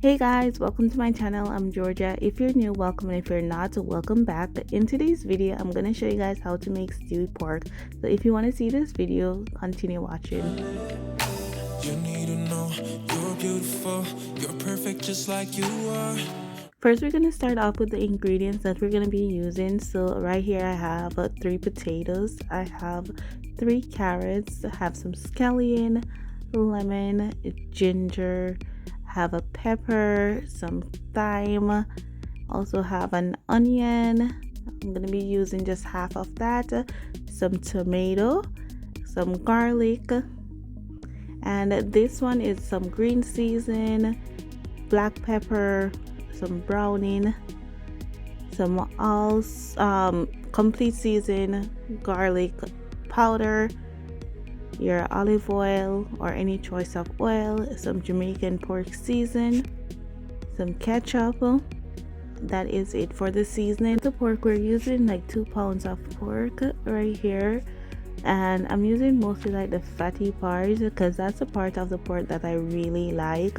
Hey guys, welcome to my channel. I'm Georgia. If you're new, welcome, and if you're not, welcome back. In today's video, I'm going to show you guys how to make stewed pork. So if you want to see this video, continue watching. You need to know you're beautiful, you're perfect just like you are. First, we're going to start off with the ingredients that we're going to be using. So right here I have 3 potatoes, I have 3 carrots, I have some scallion, lemon, ginger, have a pepper, some thyme, also have an onion. I'm gonna be using just half of that, some tomato, some garlic, and this one is some green season, black pepper, some browning, some all complete season garlic powder, your olive oil or any choice of oil, some Jamaican pork season, some ketchup. That is it for the seasoning. The pork, we're using like 2 pounds of pork right here, and I'm using mostly like the fatty parts because that's the part of the pork that I really like.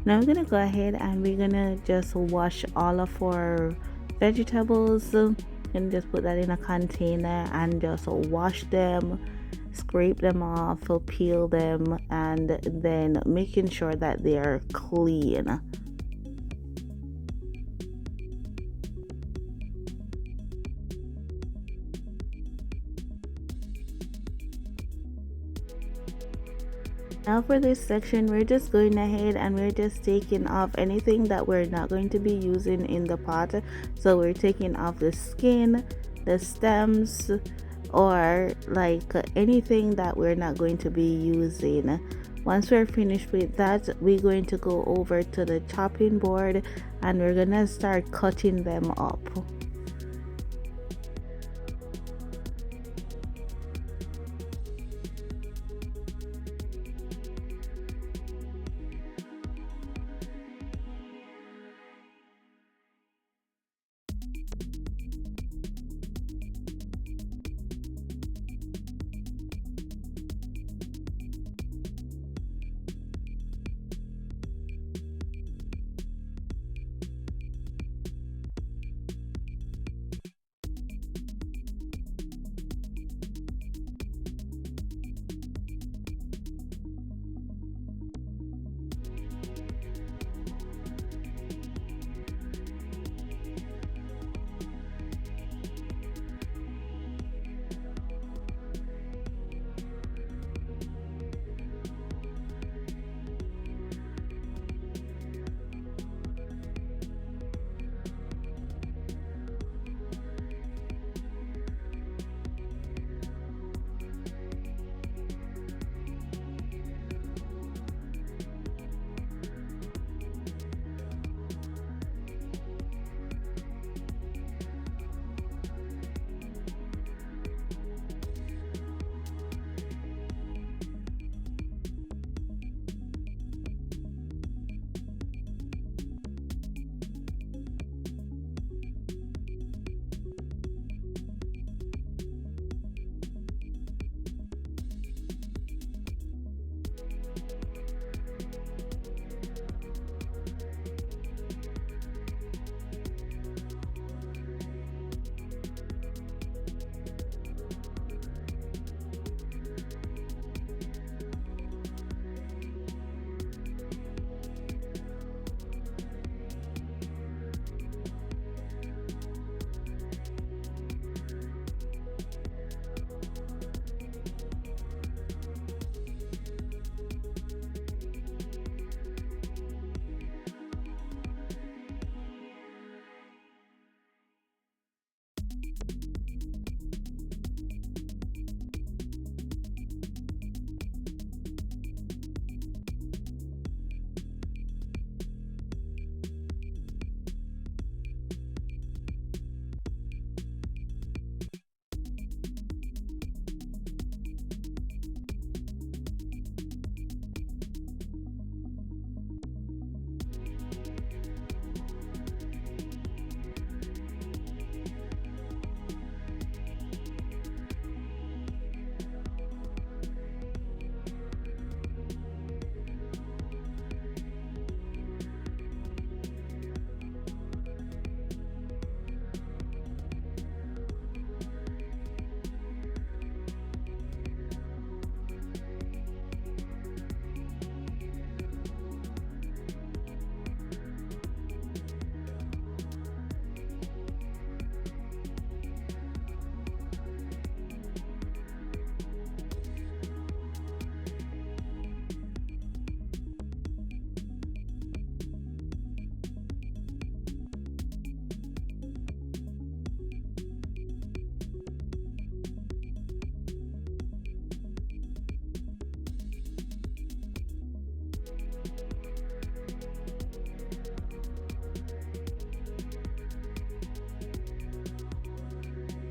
Now we're gonna go ahead and we're gonna just wash all of our vegetables and just put that in a container and just wash them, scrape them off, peel them, and then making sure that they are clean. Now for this section, we're just going ahead and we're just taking off anything that we're not going to be using in the pot. So we're taking off the skin, the stems, or like anything that we're not going to be using. Once we're finished with that, we're going to go over to the chopping board and we're gonna start cutting them up.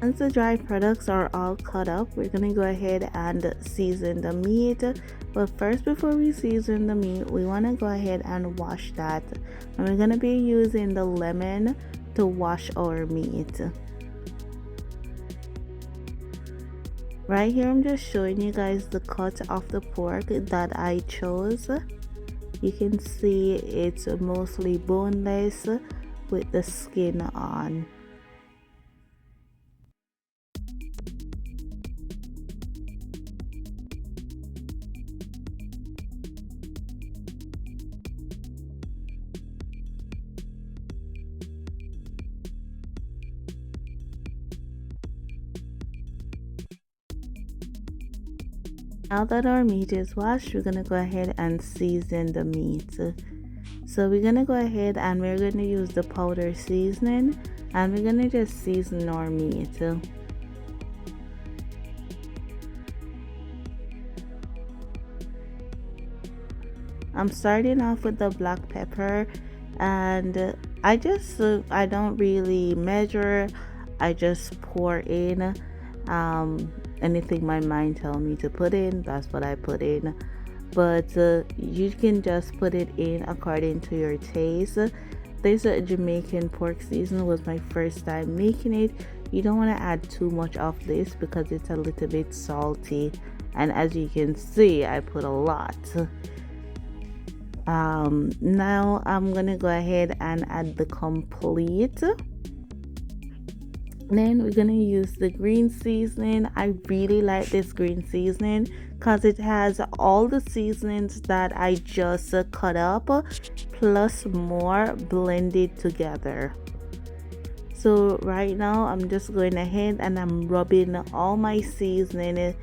Once the dry products are all cut up, we're gonna go ahead and season the meat. But first, before we season the meat, we wanna go ahead and wash that. And we're gonna be using the lemon to wash our meat. Right here, I'm just showing you guys the cut of the pork that I chose. You can see it's mostly boneless with the skin on. Now that our meat is washed, we're gonna go ahead and season the meat. So we're gonna go ahead and we're gonna use the powder seasoning, and we're gonna just season our meat. I'm starting off with the black pepper, and I don't really measure. I just pour in anything my mind tell me to put in. That's what I put in. But you can just put it in according to your taste. This Jamaican pork season was my first time making it. You don't want to add too much of this because it's a little bit salty, and as you can see, I put a lot. Now I'm gonna go ahead and add the complete. Then we're gonna use the green seasoning. I really like this green seasoning because it has all the seasonings that I just cut up plus more blended together. So right now I'm just going ahead and I'm rubbing all my seasoning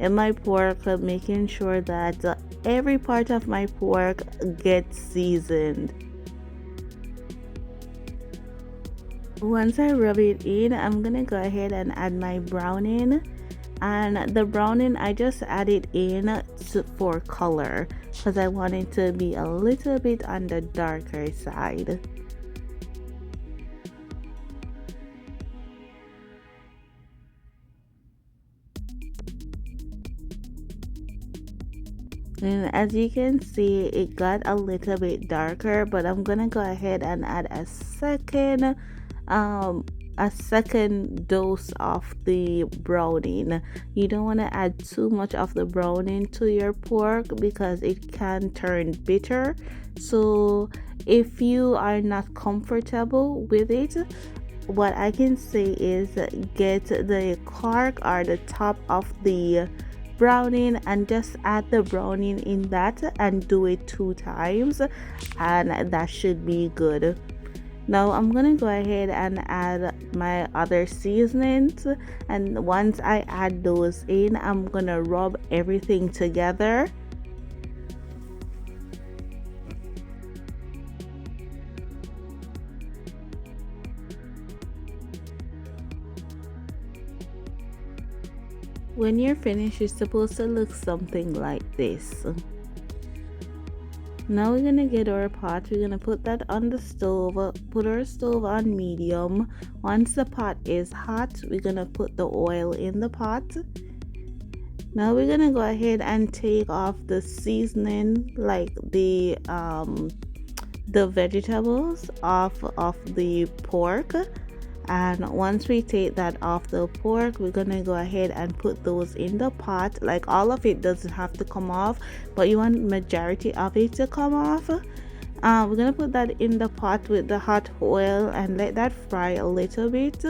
in my pork, making sure that every part of my pork gets seasoned. Once I rub it in, I'm gonna go ahead and add my browning. And the browning, I just add it in for color because I want it to be a little bit on the darker side. And as you can see, it got a little bit darker, but I'm gonna go ahead and add um a second dose of the browning. You don't want to add too much of the browning to your pork because it can turn bitter. So if you are not comfortable with it, what I can say is get the cork or the top of the browning and just add the browning in that and do it 2 times, and that should be good. Now I'm gonna go ahead and add my other seasonings, and once I add those in, I'm gonna rub everything together. When you're finished, it's supposed to look something like this. Now we're gonna get our pot. We're gonna put that on the stove. Put our stove on medium. Once the pot is hot, we're gonna put the oil in the pot. Now we're gonna go ahead and take off the seasoning, like the vegetables off of the pork. And once we take that off the pork, we're gonna go ahead and put those in the pot. Like all of it doesn't have to come off, but you want majority of it to come off. We're gonna put that in the pot with the hot oil and let that fry a little bit.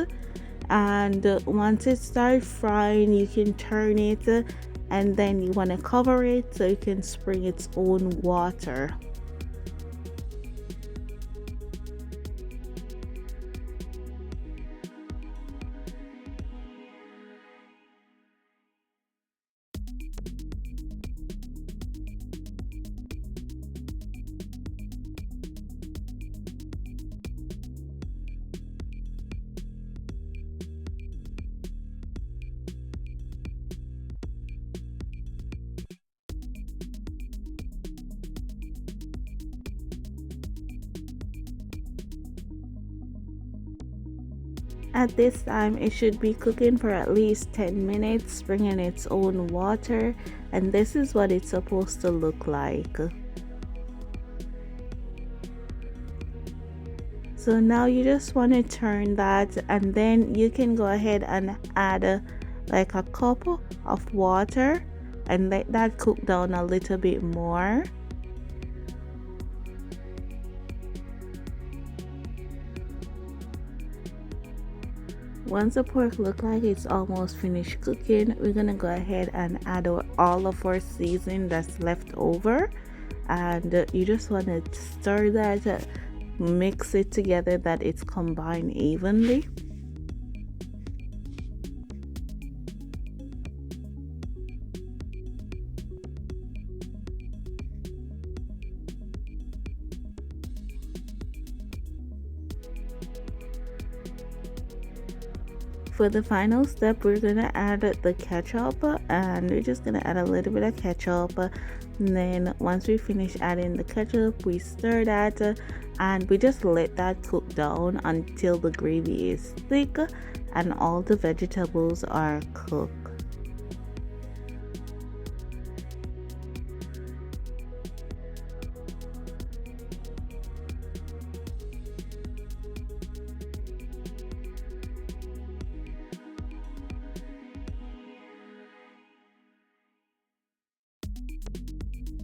And once it starts frying, you can turn it, and then you want to cover it so it can spring its own water. At this time, it should be cooking for at least 10 minutes, bringing its own water, and this is what it's supposed to look like. So now you just want to turn that, and then you can go ahead and add like a cup of water and let that cook down a little bit more. Once the pork look like it's almost finished cooking, we're gonna go ahead and add all of our seasoning that's left over, and you just want to stir that, mix it together that it's combined evenly. For the final step, we're gonna add the ketchup, and we're just gonna add a little bit of ketchup. And then once we finish adding the ketchup, we stir that, and we just let that cook down until the gravy is thick and all the vegetables are cooked.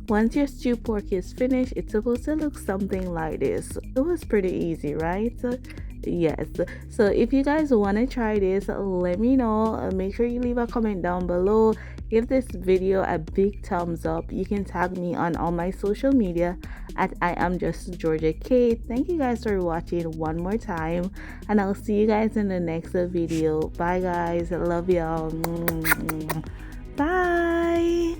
Once your stew pork is finished, it's supposed to look something like this. It was pretty easy, right? Yes. So if you guys want to try this, let me know. Make sure you leave a comment down below. Give this video a big thumbs up. You can tag me on all my social media at I am just Georgia Kate. Thank you guys for watching one more time, and I'll see you guys in the next video. Bye guys. I love y'all. Bye.